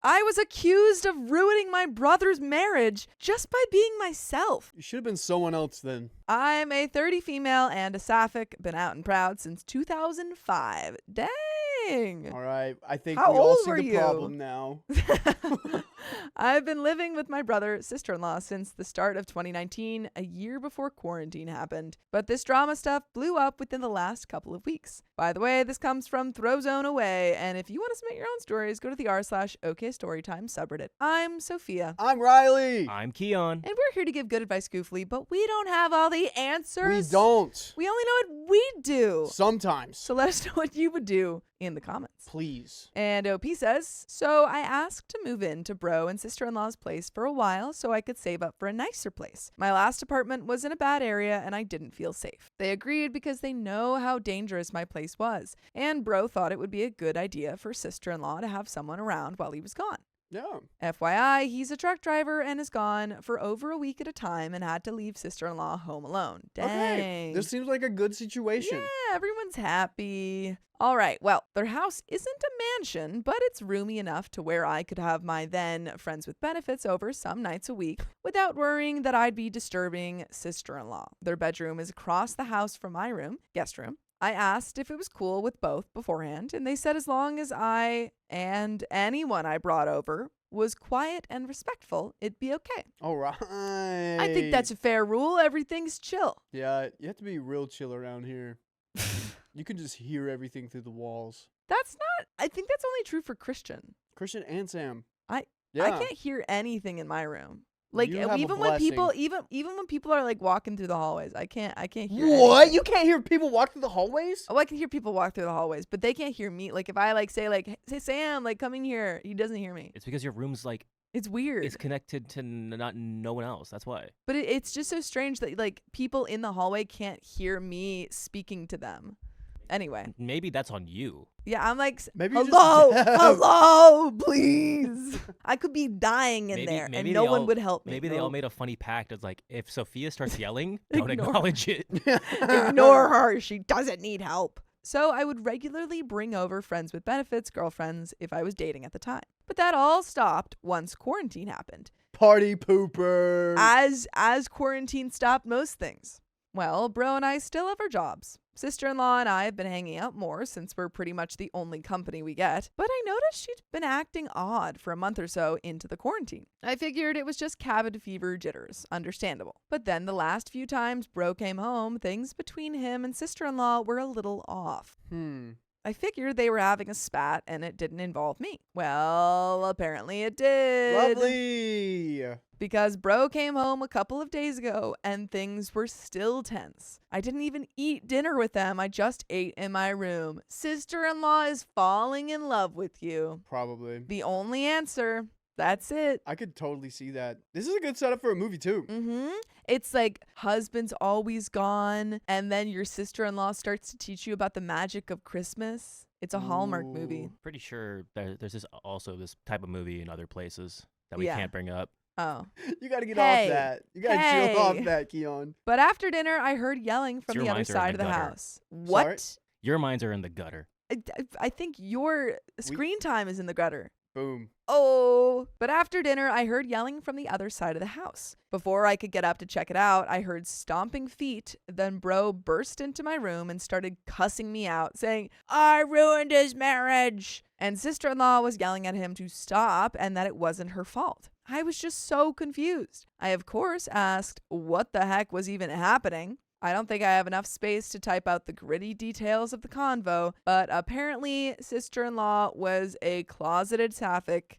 I was accused of ruining my brother's marriage just by being myself. You should have been someone else then. I'm a 30 female and a sapphic, been out and proud since 2005. Dang. All right. I think How we all old see were the you? problem now. I've been living with my brother, sister-in-law since the start of 2019, a year before quarantine happened. But this drama stuff blew up within the last couple of weeks. By the way, this comes from Throwzone Away, and if you want to submit your own stories, go to the r/okstorytime subreddit. I'm Sophia. I'm Riley. I'm Keon. And we're here to give good advice goofily, but we don't have all the answers. We don't. We only know what we do. Sometimes. So let us know what you would do in the comments. Please. And OP says, so I asked to move in to bro and sister-in-law's place for a while so I could save up for a nicer place. My last apartment was in a bad area and I didn't feel safe. They agreed because they know how dangerous my place was. And bro thought it would be a good idea for sister-in-law to have someone around while he was gone. Yeah. FYI, he's a truck driver and is gone for over a week at a time and had to leave sister-in-law home alone. Dang. Okay. This seems like a good situation. Yeah, everyone's happy. All right, well, their house isn't a mansion, but it's roomy enough to where I could have my then friends with benefits over some nights a week without worrying that I'd be disturbing sister-in-law. Their bedroom is across the house from my room, guest room. I asked if it was cool with both beforehand, and they said as long as I and anyone I brought over was quiet and respectful, it'd be okay. All right. I think that's a fair rule. Everything's chill. Yeah, you have to be real chill around here. You can just hear everything through the walls. I think that's only true for Christian. Christian and Sam. I Yeah. can't hear anything in my room. Like You have a even when people blessing. even when people are like walking through the hallways, I can't hear What? anything. You can't hear people walk through the hallways? Oh, I can hear people walk through the hallways, but they can't hear me. Like if I like say hey Sam, like come in here, he doesn't hear me. It's because your room's like It's weird. it's connected to not no one else. That's why. But it's just so strange that like people in the hallway can't hear me speaking to them. Anyway, Maybe that's on you. yeah, I'm like, Maybe you're hello, just deaf. hello, please. I could be dying in there, and maybe no they one all- would help me. Maybe they all Nope. made a funny pact. It's like if Sophia starts yelling, don't Ignore. acknowledge it. Ignore her. She doesn't need help. So I would regularly bring over friends with benefits, girlfriends, if I was dating at the time. But that all stopped once quarantine happened. Party pooper. As quarantine stopped most things. Well, bro and I still have our jobs. Sister-in-law and I have been hanging out more since we're pretty much the only company we get, but I noticed she'd been acting odd for a month or so into the quarantine. I figured it was just cabin fever jitters, understandable. But then the last few times bro came home, things between him and sister-in-law were a little off. I figured they were having a spat and it didn't involve me. Well, apparently it did. Lovely. Because bro came home a couple of days ago and things were still tense. I didn't even eat dinner with them. I just ate in my room. Sister-in-law is falling in love with you. Probably. The only answer. That's it. I could totally see that. This is a good setup for a movie, too. It's like husband's always gone and then your sister-in-law starts to teach you about the magic of Christmas. It's a Hallmark movie. Ooh. Pretty sure there's this type of movie in other places that we Yeah. can't bring up. Oh. You gotta get Hey. off that. You gotta Hey. chill off that, Keon. But after dinner, I heard yelling from Your the other minds are in side the of the gutter. house. What? Your minds are in the gutter. I think your screen time is in the gutter. Boom. Oh, but after dinner, I heard yelling from the other side of the house. Before I could get up to check it out, I heard stomping feet. Then bro burst into my room and started cussing me out, saying, I ruined his marriage. And sister-in-law was yelling at him to stop and that it wasn't her fault. I was just so confused. I, of course, asked what the heck was even happening. I don't think I have enough space to type out the gritty details of the convo, but apparently sister-in-law was a closeted sapphic.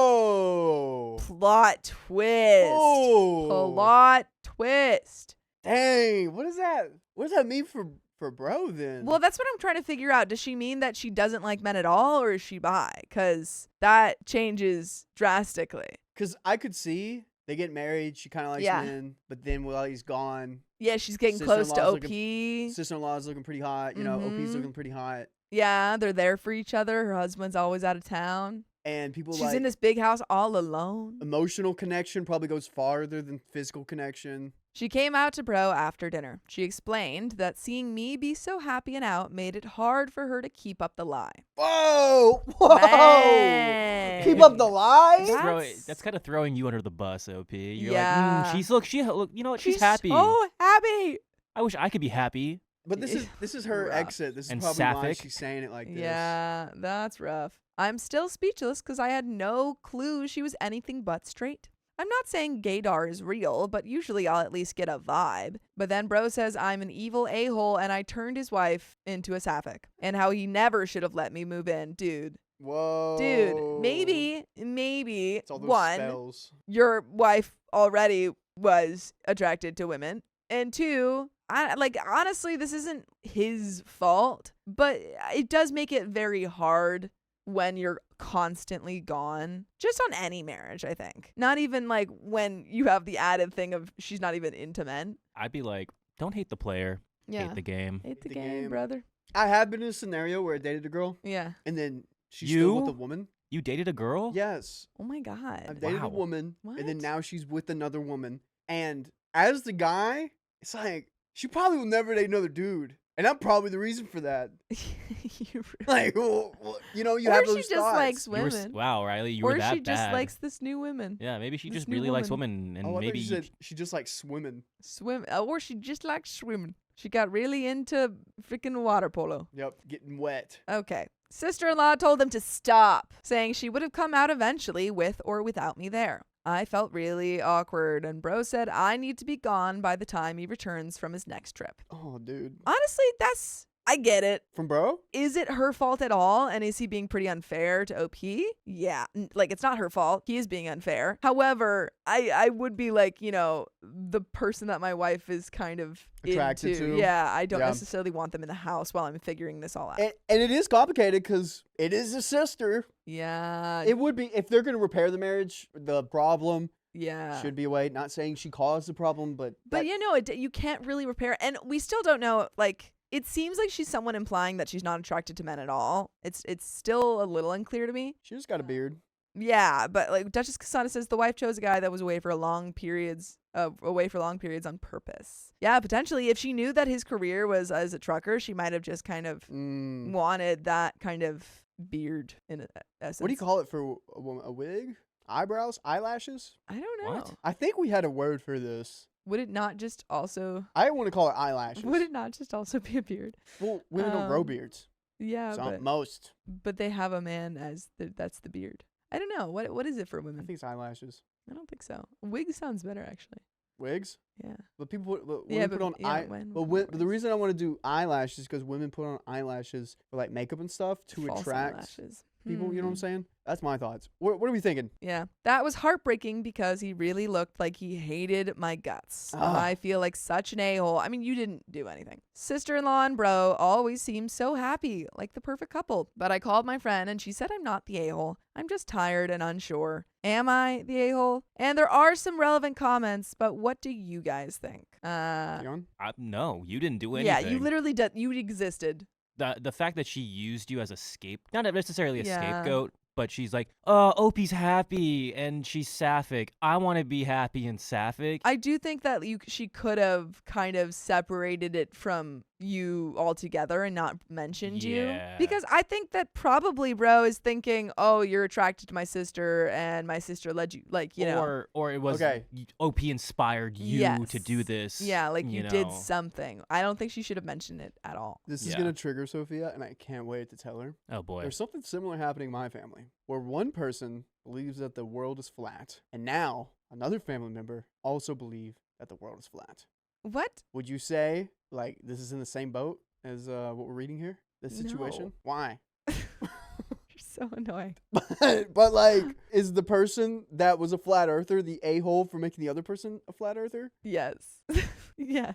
Whoa. Plot twist. Oh. Plot twist. Dang. What is that? What does that mean for bro then? Well, that's what I'm trying to figure out. Does she mean that she doesn't like men at all, or is she bi? Because that changes drastically. Because I could see they get married. She kind of likes Yeah. men, but then while he's gone, Yeah, she's getting close to Sister-in-law's OP. sister-in-law is looking pretty hot. You know, OP's Mhm. looking pretty hot. Yeah, they're there for each other. Her husband's always out of town. And people She's like in this big house all alone. emotional connection probably goes farther than physical connection. She came out to Bro after dinner. She explained that seeing me be so happy and out made it hard for her to keep up the lie. Whoa! Bang. Keep up the lie? That's kind of throwing you under the bus, OP. You're Yeah. like, look, you know what? She's happy. so happy. I wish I could be happy. But this is her Rough. exit. This is And probably why sapphic. she's saying it like this. Yeah, that's rough. I'm still speechless because I had no clue she was anything but straight. I'm not saying gaydar is real, but usually I'll at least get a vibe. But then Bro says I'm an evil a-hole and I turned his wife into a sapphic. And how he never should have let me move in. Dude, maybe, It's all those one, spells. your wife already was attracted to women. And two, honestly, this isn't his fault, but it does make it very hard when you're constantly gone. Just on any marriage, I think. Not even like when you have the added thing of she's not even into men. I'd be like, don't hate the player. Yeah. Hate the game. Hate the The game, game. brother. I have been in a scenario where I dated a girl Yeah. and then she's still with You? a woman. You dated a girl? Yes. Oh my God. I've dated Wow. a woman and then What? now she's with another woman. And as the guy, it's like she probably will never date another dude. And I'm probably the reason for that. You Like, well, you know, you or have she those just thoughts. likes You were women. wow, Riley, you were Or that she just bad. likes this new women. Yeah, maybe she this just new really likes woman. women, and Oh, I thought maybe you said she just likes swimming. Swim. Or she just likes swimming. She got really into freaking water polo. Yep, getting wet. Okay. Sister-in-law told them to stop, saying she would have come out eventually with or without me there. I felt really awkward, and Bro said I need to be gone by the time he returns from his next trip. Oh, dude. Honestly, I get it. From bro? Is it her fault at all? And is he being pretty unfair to OP? Yeah. Like, it's not her fault. He is being unfair. However, I would be like, you know, the person that my wife is kind of Attracted into. to. Yeah, I don't Yeah. necessarily want them in the house while I'm figuring this all out. And it is complicated because it is a sister. Yeah. It would be, if they're going to repair the marriage, the problem Yeah. should be away. Not saying she caused the problem, but. But you know, you can't really repair. And we still don't know, like, it seems like she's someone implying that she's not attracted to men at all. It's still a little unclear to me. She just got a beard. Yeah, but like Duchess Kasana says, the wife chose a guy that was away for long periods on purpose. Yeah, potentially. If she knew that his career was as a trucker, she might have just kind of wanted that kind of beard in essence. What do you call it for a woman? A wig? Eyebrows? Eyelashes? I don't know. What? I think we had a word for this. Would it not just also? I want to call it eyelashes. Would it not just also be a beard? Well, women don't grow Um, beards. Yeah, Most. but they have a man as that's the beard. I don't know. What is it for I women? think it's eyelashes. I don't think so. Wig sounds better actually. Wigs? Yeah. But people put, Yeah, women put on when but women the wear reason I want to do eyelashes is because women put on eyelashes for like makeup and stuff to false attract eyelashes. people. You know what I'm Hmm. saying? That's my thoughts. What are we thinking? Yeah, that was heartbreaking because he really looked like he hated my guts. Ah. I feel like such an a-hole. I mean, you didn't do anything. Sister-in-law and Bro always seem so happy, like the perfect couple. But I called my friend and she said I'm not the a-hole. I'm just tired and unsure. Am I the a-hole? And there are some relevant comments, but what do you guys think? Keon? No, you didn't do anything. Yeah, you literally did. You existed. The fact that she used you as a not necessarily a Yeah. scapegoat, but she's like, oh, Opie's happy and she's sapphic. I want to be happy and sapphic. I do think that she could have kind of separated it from you altogether and not mentioned you. Yeah. Because I think that probably Bro is thinking, oh, you're attracted to my sister and my sister led you, like, you know. Or it was Okay. OP inspired you to do Yes. this. Yeah, like you did know. something. I don't think she should have mentioned it at all. This is Yeah. going to trigger Sophia, and I can't wait to tell her. Oh boy. There's something similar happening in my family, where one person believes that the world is flat, and now another family member also believes that the world is flat. What? Would you say, like, this is in the same boat as what we're reading here? This situation? No. Why? You're so annoying. but like, is the person that was a flat earther the a-hole for making the other person a flat earther? Yes. Yes.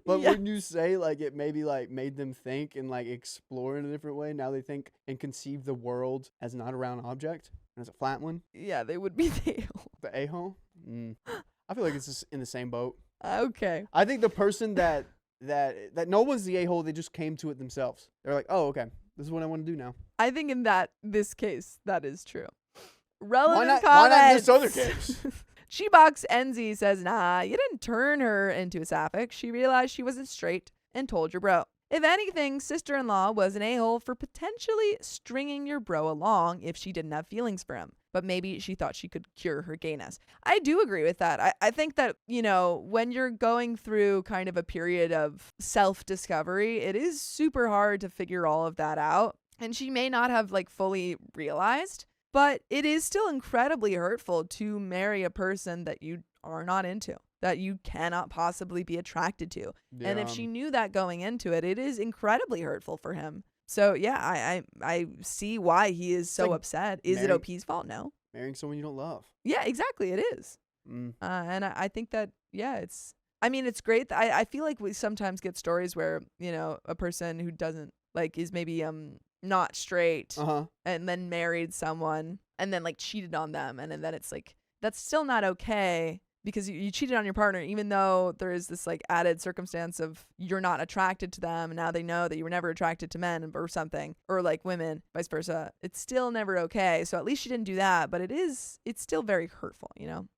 But Yeah. wouldn't you say like it maybe like made them think and like explore in a different way? Now they think and conceive the world as not a round object and as a flat one? Yeah, they would be the The a-hole? I feel like it's just in the same boat. Okay. I think the person that no one's the a-hole, they just came to it themselves. They're like, oh, okay, this is what I want to do now. I think in this case, that is true. Relevant Why not comments. in this other case? Shebox NZ says, nah, you didn't turn her into a sapphic. She realized she wasn't straight and told your bro. If anything, sister-in-law was an a-hole for potentially stringing your bro along if she didn't have feelings for him. But maybe she thought she could cure her gayness. I do agree with that. I think that, when you're going through kind of a period of self-discovery, it is super hard to figure all of that out. And she may not have fully realized, but it is still incredibly hurtful to marry a person that you are not into, that you cannot possibly be attracted to. Yeah. And if she knew that going into it, it is incredibly hurtful for him. So yeah, I see why he is so upset. Is it OP's fault? No. Marrying someone you don't love. Yeah, exactly. It is. And I think that, it's great. I feel like we sometimes get stories where, a person who doesn't is maybe not straight and then married someone and then cheated on them. And then it's that's still not okay. Because you cheated on your partner, even though there is this added circumstance of you're not attracted to them, and now they know that you were never attracted to men or something, or women, vice versa. It's still never okay. So at least she didn't do that, but it's still very hurtful,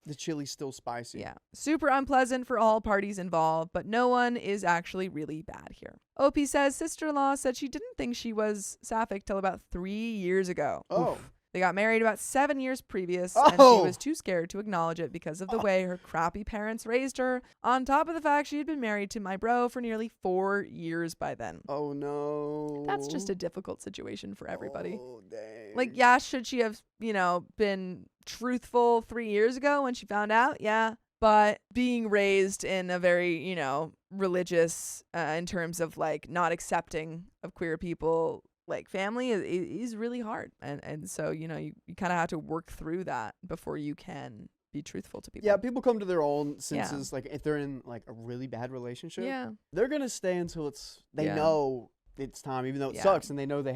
The chili's still spicy. Yeah. Super unpleasant for all parties involved, but no one is actually really bad here. OP says sister-in-law said she didn't think she was sapphic till about 3 years ago. Oh. Oof. They got married about 7 years previous, and she was too scared to acknowledge it because of the way her crappy parents raised her, on top of the fact she had been married to my bro for nearly 4 years by then. Oh, no. That's just a difficult situation for everybody. Oh, dang. Yeah, should she have, been truthful 3 years ago when she found out? Yeah. But being raised in a very, religious, in terms of not accepting of queer people, family is really hard. And so, you kind of have to work through that before you can be truthful to people. Yeah, people come to their own senses. If they're in a really bad relationship, they're going to stay until they know it's time, even though it sucks, and they know they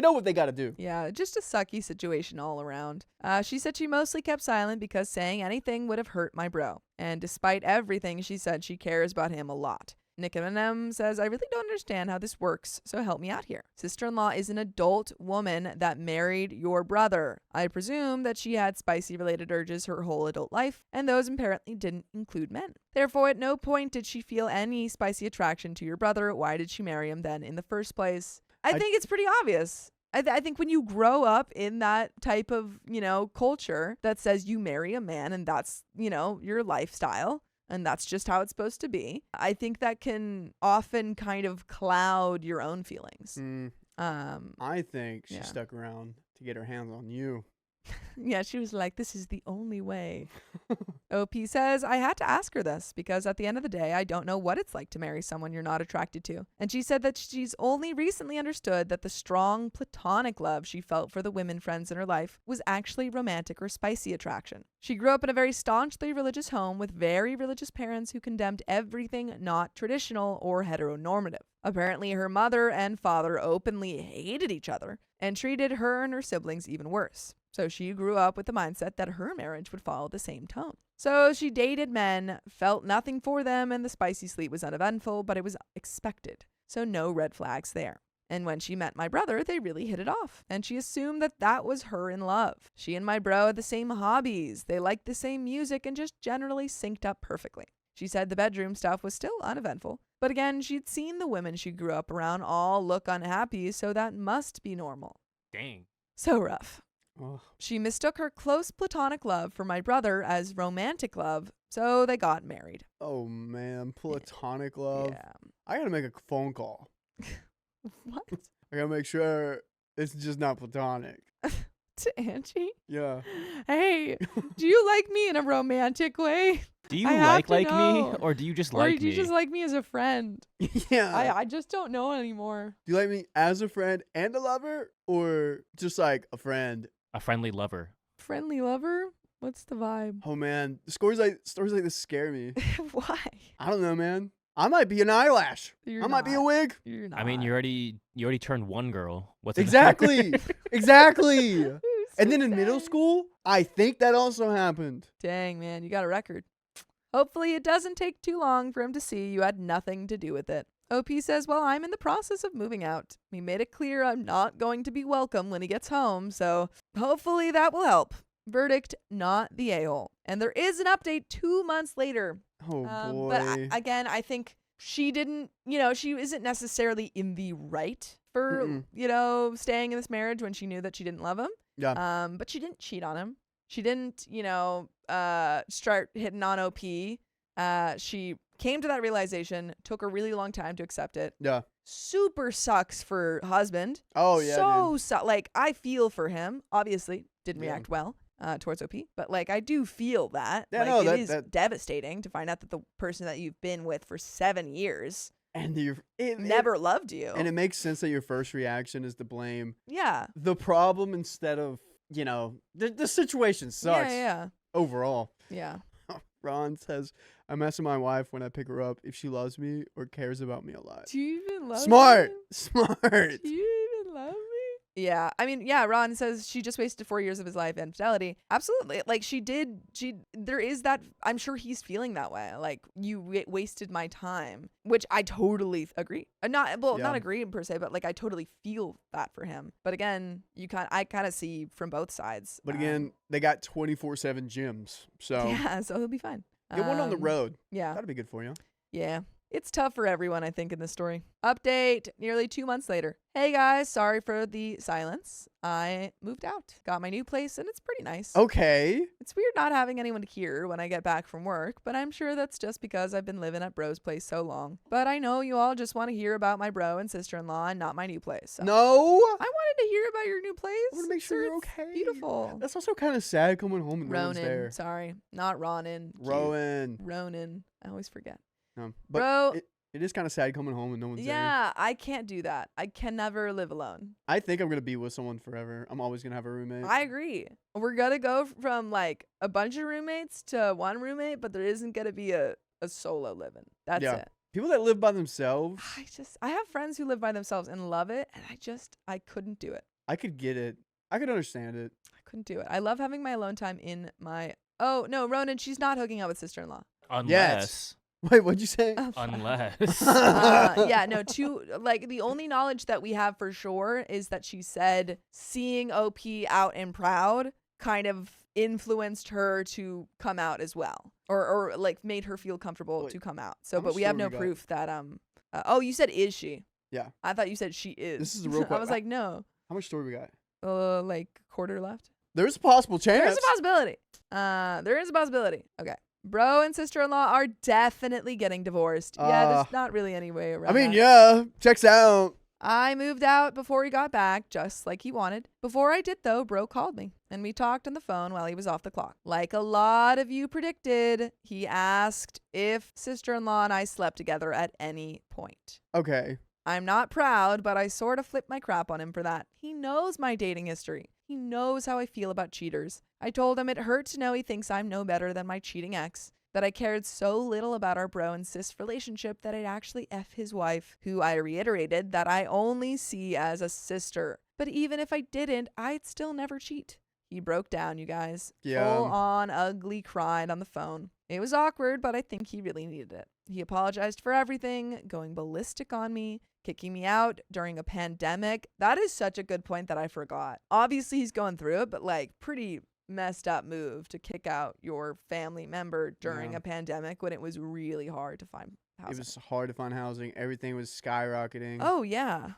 know what they got to do. Yeah, just a sucky situation all around. She said she mostly kept silent because saying anything would have hurt my bro. And despite everything, she said she cares about him a lot. Nick M&M says, I really don't understand how this works, so help me out here. Sister-in-law is an adult woman that married your brother. I presume that she had spicy-related urges her whole adult life, and those apparently didn't include men. Therefore, at no point did she feel any spicy attraction to your brother. Why did she marry him then in the first place? I think it's pretty obvious. I think when you grow up in that type of, culture that says you marry a man and that's, your lifestyle, and that's just how it's supposed to be, I think that can often kind of cloud your own feelings. I think she stuck around to get her hands on you. Yeah, she was like, this is the only way. OP says, I had to ask her this because at the end of the day, I don't know what it's like to marry someone you're not attracted to. And she said that she's only recently understood that the strong platonic love she felt for the women friends in her life was actually romantic or spicy attraction. She grew up in a very staunchly religious home with very religious parents who condemned everything not traditional or heteronormative. Apparently, her mother and father openly hated each other and treated her and her siblings even worse. So she grew up with the mindset that her marriage would follow the same tone. So she dated men, felt nothing for them, and the spicy sleep was uneventful, but it was expected. So no red flags there. And when she met my brother, they really hit it off. And she assumed that that was her in love. She and my bro had the same hobbies. They liked the same music and just generally synced up perfectly. She said the bedroom stuff was still uneventful. But again, she'd seen the women she grew up around all look unhappy, so that must be normal. Dang. So rough. Oh. She mistook her close platonic love for my brother as romantic love, so they got married. Oh, man. Platonic love. Yeah. I got to make a phone call. What? I got to make sure it's just not platonic. To Angie? Yeah. Hey, do you like me in a romantic way? Do you I have like to me, know. or do you just Or like do you me? just like me as a friend? Yeah. I just don't know anymore. Do you like me as a friend and a lover, or just like a friend? A friendly lover. Friendly lover? What's the vibe? Oh, man. Stories like this scare me. Why? I don't know, man. I might be an eyelash. You're I might be a not. wig. You're not. I mean, you already turned one girl. What's Exactly. Exactly. Who's And then in middle sad? school, I think that also happened. Dang, man, you got a record. Hopefully it doesn't take too long for him to see you had nothing to do with it. OP says, well, I'm in the process of moving out. He made it clear I'm not going to be welcome when he gets home, so hopefully that will help. Verdict, not the a-hole. And there is an update 2 months later. Oh, boy. But again, I think she didn't, she isn't necessarily in the right for, staying in this marriage when she knew that she didn't love him. Yeah. But she didn't cheat on him. She didn't, start hitting on OP. She came to that realization, took a really long time to accept it. Yeah. Super sucks for husband. Oh, yeah. I feel for him. Obviously, didn't react well towards OP, but I do feel that. Yeah, it is devastating to find out that the person that you've been with for 7 years and never loved you. And it makes sense that your first reaction is to blame the problem instead of, the situation sucks. Yeah. Overall. Yeah. Ron says, I'm asking my wife when I pick her up if she loves me or cares about me a lot. Do you even love Smart. me? Smart. Do you even love me? Yeah. I mean, Ron says she just wasted 4 years of his life and fidelity. Absolutely. There is that. I'm sure he's feeling that way. You wasted my time, which I totally agree. Not agree per se, but I totally feel that for him. But again, I kind of see from both sides. But again, they got 24/7 gyms. So yeah, so he'll be fine. Get one on the road. Yeah. That'd be good for you. Yeah. It's tough for everyone, I think, in this story. Update, nearly 2 months later. Hey guys, sorry for the silence. I moved out. Got my new place, and it's pretty nice. Okay. It's weird not having anyone to hear when I get back from work, but I'm sure that's just because I've been living at bro's place so long. But I know you all just want to hear about my bro and sister-in-law and not my new place. So no. I wanted to hear about your new place. I want to make sure you're okay. Beautiful. That's also kind of sad coming home and no one's there. Sorry. Not Ronan. Ronan. I always forget. No, but bro, it is kind of sad coming home and no one's there. Yeah, I can't do that. I can never live alone. I think I'm going to be with someone forever. I'm always going to have a roommate. I agree. We're going to go from a bunch of roommates to one roommate, but there isn't going to be a solo living. That's it. People that live by themselves. I have friends who live by themselves and love it, and I couldn't do it. I could get it. I could understand it. I couldn't do it. I love having my alone time in my... Oh, no, Ronan, she's not hooking up with sister-in-law. Unless... Yes. Wait, what'd you say? Unless. The only knowledge that we have for sure is that she said seeing OP out and proud kind of influenced her to come out as well. Or made her feel comfortable to come out. So, but we have no proof that, you said is she? Yeah. I thought you said she is. This is the real question. I was like, no. How much story we got? Quarter left. There's a possible chance. There is a possibility. Okay. Bro and sister-in-law are definitely getting divorced. There's not really any way around that. Checks out. I moved out before he got back, just like he wanted. Before I did, though, bro called me, and we talked on the phone while he was off the clock. Like a lot of you predicted, he asked if sister-in-law and I slept together at any point. Okay. I'm not proud, but I sort of flipped my crap on him for that. He knows my dating history. He knows how I feel about cheaters. I told him it hurt to know he thinks I'm no better than my cheating ex, that I cared so little about our bro and sis relationship that I'd actually F his wife, who I reiterated that I only see as a sister. But even if I didn't, I'd still never cheat. He broke down, you guys. Yeah. Full on ugly cried on the phone. It was awkward, but I think he really needed it. He apologized for everything, going ballistic on me, kicking me out during a pandemic. That is such a good point that I forgot. Obviously, he's going through it, but pretty messed up move to kick out your family member during a pandemic when it was really hard to find housing. It was hard to find housing. Everything was skyrocketing. Oh, yeah.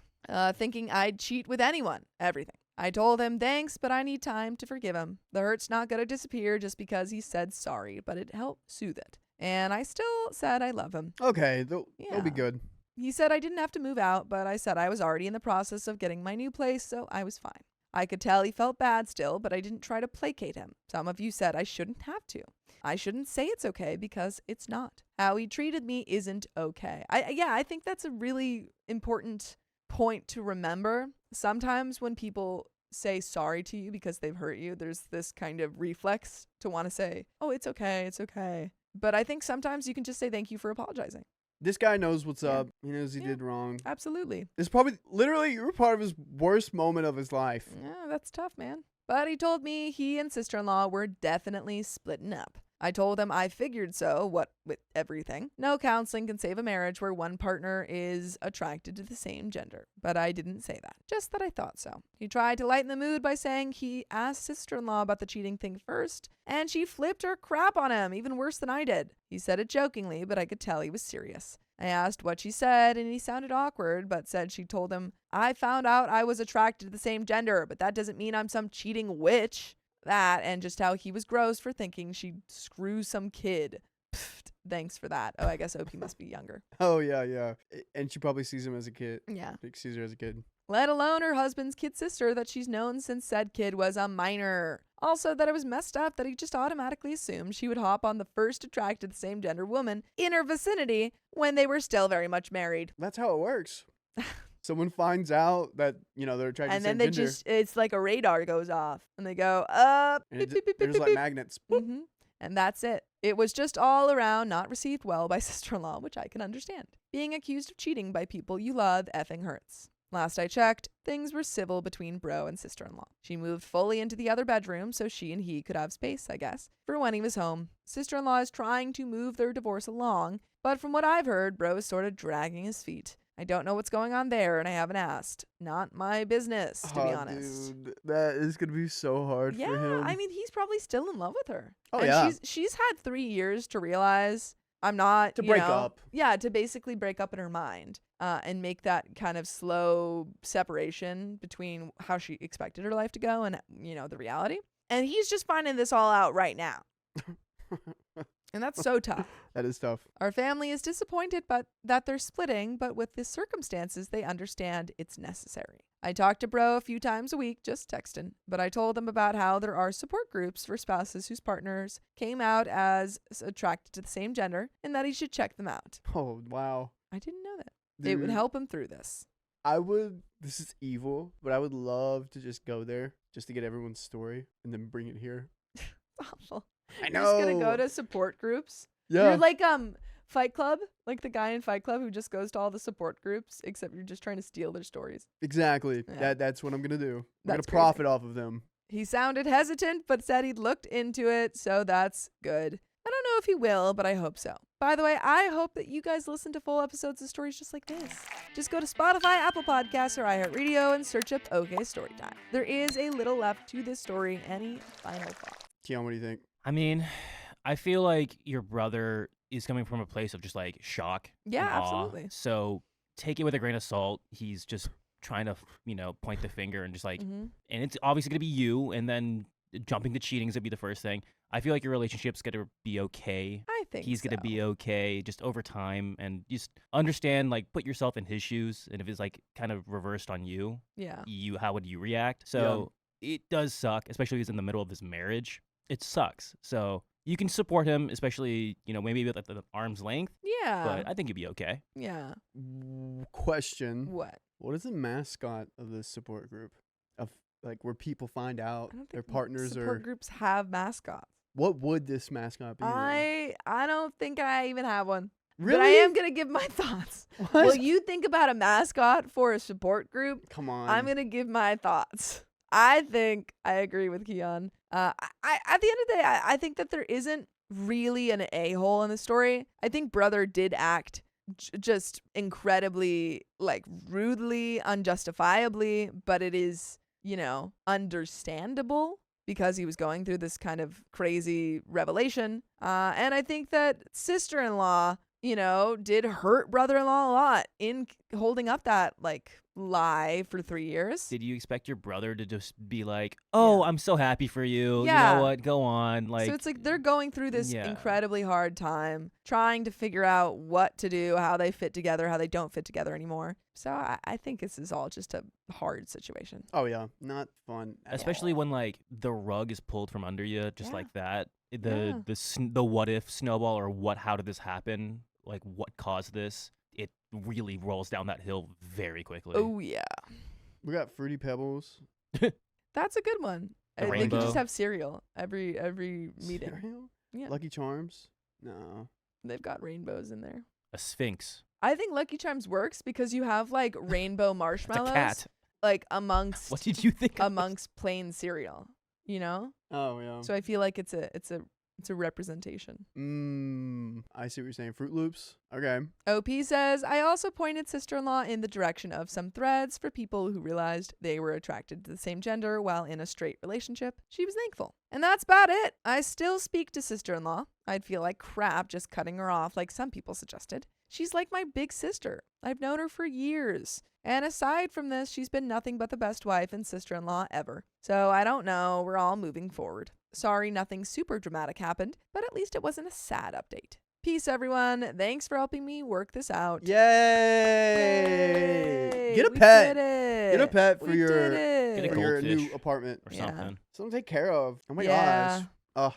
Thinking I'd cheat with anyone. Everything. I told him thanks, but I need time to forgive him. The hurt's not going to disappear just because he said sorry, but it helped soothe it. And I still said I love him. Okay, they'll be good. He said I didn't have to move out, but I said I was already in the process of getting my new place, so I was fine. I could tell he felt bad still, but I didn't try to placate him. Some of you said I shouldn't have to. I shouldn't say it's okay because it's not. How he treated me isn't okay. I think that's a really important point to remember. Sometimes when people say sorry to you because they've hurt you, there's this kind of reflex to want to say, oh, it's okay, it's okay. But I think sometimes you can just say thank you for apologizing. This guy knows what's up. He knows he did wrong. Absolutely. It's probably, literally, you were part of his worst moment of his life. Yeah, that's tough, man. But he told me he and sister-in-law were definitely splitting up. I told him I figured so, what with everything. No counseling can save a marriage where one partner is attracted to the same gender. But I didn't say that, just that I thought so. He tried to lighten the mood by saying he asked sister-in-law about the cheating thing first, and she flipped her crap on him, even worse than I did. He said it jokingly, but I could tell he was serious. I asked what she said, and he sounded awkward, but said she told him, I found out I was attracted to the same gender, but that doesn't mean I'm some cheating witch. That, and just how he was gross for thinking she'd screw some kid. Pfft, thanks for that. Oh, I guess OP must be younger. Oh, yeah. And she probably sees him as a kid. Yeah. Sees her as a kid. Let alone her husband's kid sister that she's known since said kid was a minor. Also, that it was messed up that he just automatically assumed she would hop on the first attracted to the same gender woman in her vicinity when they were still very much married. That's how it works. Someone finds out that, they're attracted to the same gender. And then they it's like a radar goes off and they go, up. They're just like magnets. Mm-hmm. And that's it. It was just all around not received well by sister-in-law, which I can understand. Being accused of cheating by people you love effing hurts. Last I checked, things were civil between bro and sister-in-law. She moved fully into the other bedroom so she and he could have space, I guess, for when he was home. Sister-in-law is trying to move their divorce along, but from what I've heard, bro is sort of dragging his feet. I don't know what's going on there, and I haven't asked. Not my business, to be honest. Dude, that is going to be so hard for him. Yeah, I mean, he's probably still in love with her. Oh, and yeah. She's had 3 years to realize I'm not, to break up. Yeah, to basically break up in her mind and make that kind of slow separation between how she expected her life to go and, the reality. And he's just finding this all out right now. And that's so tough. That is tough. Our family is disappointed that they're splitting, but with the circumstances, they understand it's necessary. I talk to bro a few times a week, just texting, but I told him about how there are support groups for spouses whose partners came out as attracted to the same gender and that he should check them out. Oh, wow. I didn't know that. Dude, it would help him through this. This is evil, but I would love to just go there just to get everyone's story and then bring it here. Awful. I know. You're just going to go to support groups? Yeah. You're like Fight Club, like the guy in Fight Club who just goes to all the support groups, except you're just trying to steal their stories. Exactly. Yeah. That's what I'm going to do. I'm That's going to profit off of them. He sounded hesitant, but said he'd looked into it, so that's good. I don't know if he will, but I hope so. By the way, I hope that you guys listen to full episodes of stories just like this. Just go to Spotify, Apple Podcasts, or iHeartRadio and search up OK Storytime. There is a little left to this story. Any final thoughts? Keon, what do you think? I mean, I feel like your brother is coming from a place of just like shock. Yeah, and awe. absolutely. So take it with a grain of salt. He's just trying to, point the finger and just like, and it's obviously going to be you. And then jumping to cheating is going to be the first thing. I feel like your relationship's going to be okay. I think he's going to be okay just over time, and just understand, like, put yourself in his shoes. And if it's like kind of reversed on you, how would you react? So it does suck, especially if he's in the middle of his marriage. It sucks. So you can support him, especially, maybe with the arm's length. Yeah. But I think you'll be okay. Yeah. Question. What is the mascot of this support group? Of like where people find out their partners support groups have mascots. What would this mascot be? I don't think I even have one. Really? But I am going to give my thoughts. What? Well, you think about a mascot for a support group. Come on. I'm going to give my thoughts. I think I agree with Keon. At the end of the day, I think that there isn't really an a-hole in the story. I think brother did act just incredibly, like, rudely, unjustifiably, but it is, understandable because he was going through this kind of crazy revelation. And I think that sister-in-law, did hurt brother-in-law a lot in holding up that, like, lie for 3 years. Did you expect your brother to just be like, oh, I'm so happy for you. Yeah. You know what? Go on. Like, so it's like they're going through this incredibly hard time, trying to figure out what to do, how they fit together, how they don't fit together anymore. So I think this is all just a hard situation. Oh, yeah. Not fun. Especially when, like, the rug is pulled from under you just like that. The what if snowball, or how did this happen? Like, what caused this? It really rolls down that hill very quickly. Oh, yeah. We got Fruity Pebbles. That's a good one. They could rainbow. just have cereal every meeting. Cereal? Yeah. Lucky Charms? No. They've got rainbows in there. A Sphinx. I think Lucky Charms works because you have, like, rainbow marshmallows. It's a cat. Like, amongst... What did you think? Amongst plain cereal, Oh, yeah. So I feel like it's a It's a representation. I see what you're saying. Fruit Loops. Okay. OP says, I also pointed sister-in-law in the direction of some threads for people who realized they were attracted to the same gender while in a straight relationship. She was thankful. And that's about it. I still speak to sister-in-law. I'd feel like crap just cutting her off like some people suggested. She's like my big sister. I've known her for years. And aside from this, she's been nothing but the best wife and sister-in-law ever. So I don't know. We're all moving forward. Sorry nothing super dramatic happened, but at least it wasn't a sad update. Peace, everyone. Thanks for helping me work this out. Yay! Get a pet. Get a pet for your new apartment or something. Something to take care of. Oh my gosh.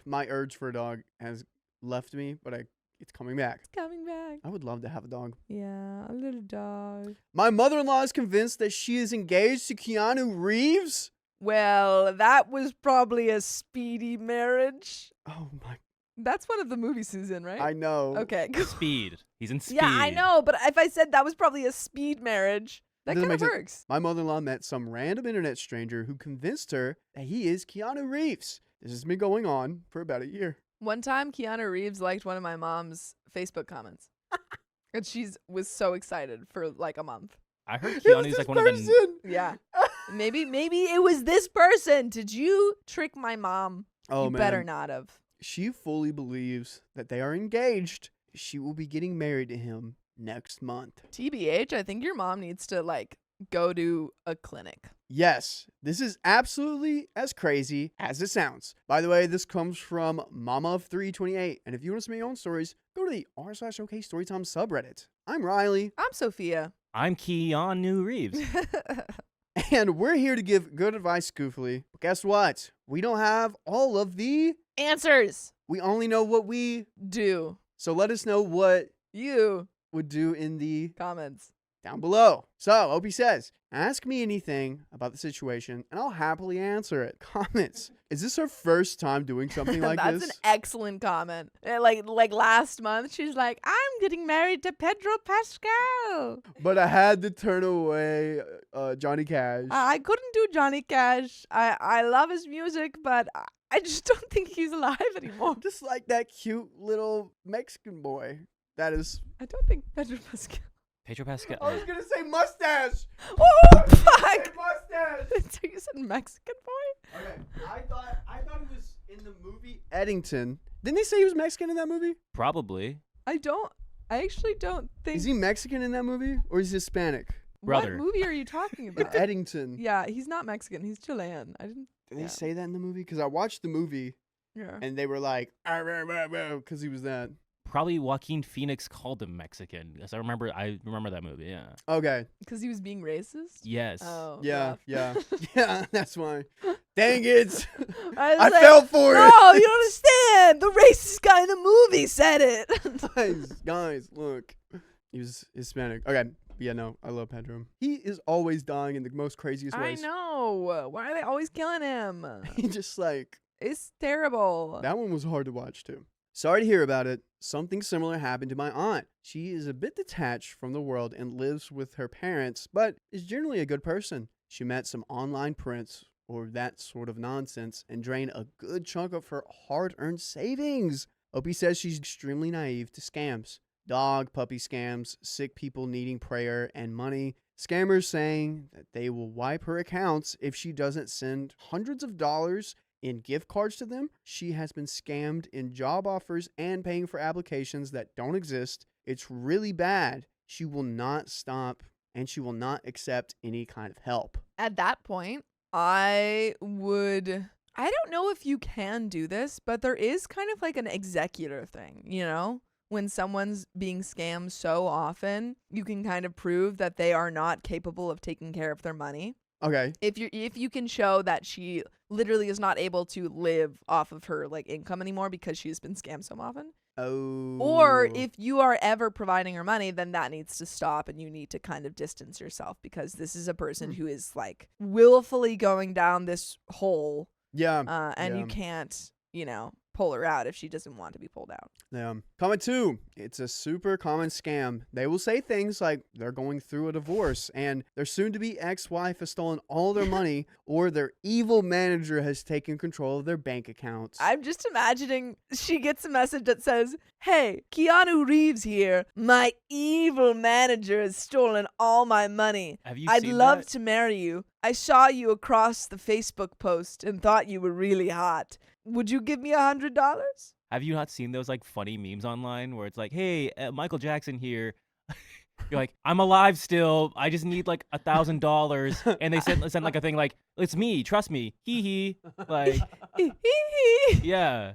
My urge for a dog has left me, but it's coming back. It's coming back. I would love to have a dog. Yeah, a little dog. My mother-in-law is convinced that she is engaged to Keanu Reeves. Well, that was probably a speedy marriage. Oh my. That's one of the movies he's in, right? I know. Okay. Speed. He's in Speed. Yeah, I know, but if I said that was probably a speed marriage, that kind of works. My mother-in-law met some random internet stranger who convinced her that he is Keanu Reeves. This has been going on for about a year. One time, Keanu Reeves liked one of my mom's Facebook comments. And she was so excited for like a month. I heard Keanu's like one of the... Yeah. Maybe it was this person. Did you trick my mom? Oh, you better not have. She fully believes that they are engaged. She will be getting married to him next month. TBH, I think your mom needs to like go to a clinic. Yes, this is absolutely as crazy as it sounds. By the way, this comes from Mama of 328. And if you want to submit your own stories, go to the r/okstorytime subreddit. I'm Riley. I'm Sophia. I'm Keanu Reeves. And we're here to give good advice goofily. But guess what? We don't have all of the answers. We only know what we do. So let us know what you would do in the comments down below. So Opie says, ask me anything about the situation and I'll happily answer it. Comments. Is this her first time doing something like That's this? That's an excellent comment. Like last month, she's like, I'm getting married to Pedro Pascal. But I had to turn away Johnny Cash. I couldn't do Johnny Cash. I love his music, but I just don't think he's alive anymore. Just like that cute little Mexican boy. That is... I don't think Pedro Pascal. Pedro Pascal. I was going to say mustache. Oh, fuck. Mustache. So you said Mexican boy? Okay. I thought he was in the movie Eddington. Didn't they say he was Mexican in that movie? Probably. I actually don't think. Is he Mexican in that movie or is he Hispanic? Brother. What movie are you talking about? Eddington. Yeah, he's not Mexican. He's Chilean. Did they say that in the movie? Because I watched the movie. Yeah. And they were like, because he was that. Probably Joaquin Phoenix called him Mexican because I remember that movie. Yeah. Okay. Because he was being racist. Yes. Oh. Yeah. Yeah. That's why. Dang it! I fell for it. No, you don't understand. The racist guy in the movie said it. guys, look. He was Hispanic. Okay. Yeah, no, I love Pedro. He is always dying in the most craziest ways. I know. Why are they always killing him? He just like... It's terrible. That one was hard to watch too. Sorry to hear about it. Something similar happened to my aunt. She is a bit detached from the world and lives with her parents, but is generally a good person. She met some online prince or that sort of nonsense and drained a good chunk of her hard-earned savings. Opie says she's extremely naive to scams. Dog, puppy scams, sick people needing prayer and money. Scammers saying that they will wipe her accounts if she doesn't send hundreds of dollars in gift cards to them. She has been scammed in job offers and paying for applications that don't exist. It's really bad. She will not stop and she will not accept any kind of help. At that point, I don't know if you can do this, but there is kind of like an executor thing, you know? When someone's being scammed so often, you can kind of prove that they are not capable of taking care of their money. Okay. If you can show that she literally is not able to live off of her like income anymore because she's been scammed so often. Oh. Or if you are ever providing her money, then that needs to stop and you need to kind of distance yourself because this is a person who is like willfully going down this hole. Yeah. And you can't pull her out if she doesn't want to be pulled out. Yeah. Comment 2. It's a super common scam. They will say things like they're going through a divorce and their soon-to-be ex-wife has stolen all their money or their evil manager has taken control of their bank accounts. I'm just imagining she gets a message that says, "Hey, Keanu Reeves here. My evil manager has stolen all my money. I'd love to marry you. I saw you across the Facebook post and thought you were really hot. Would you give me $100? Have you not seen those like funny memes online where it's like, "Hey, Michael Jackson here." You're like, "I'm alive still. I just need like $1,000." And they send like a thing like, "It's me. Trust me. Hee hee." Like, yeah.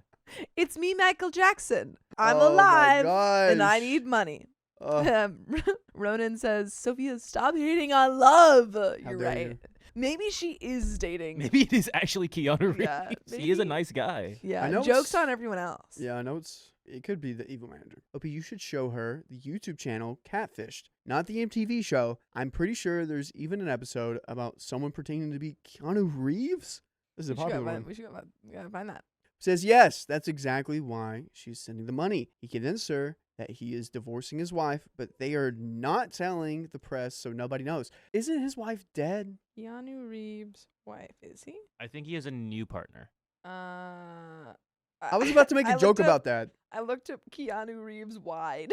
It's me, Michael Jackson. I'm alive and I need money. Ronan says, "Sophia, stop hating on love." You're right. You. Maybe she is dating. Maybe it is actually Keanu Reeves. Yeah, he is a nice guy. Yeah, jokes on everyone else. Yeah, I know it could be the evil manager. OP, you should show her the YouTube channel Catfished, not the MTV show. I'm pretty sure there's even an episode about someone pretending to be Keanu Reeves. This is a popular one. We should find that. Says yes, that's exactly why she's sending the money. He convinced her that he is divorcing his wife, but they are not telling the press, so nobody knows. Isn't his wife dead? Keanu Reeves' wife, is he? I think he has a new partner. I was about to make a joke about that. I looked up Keanu Reeves wide.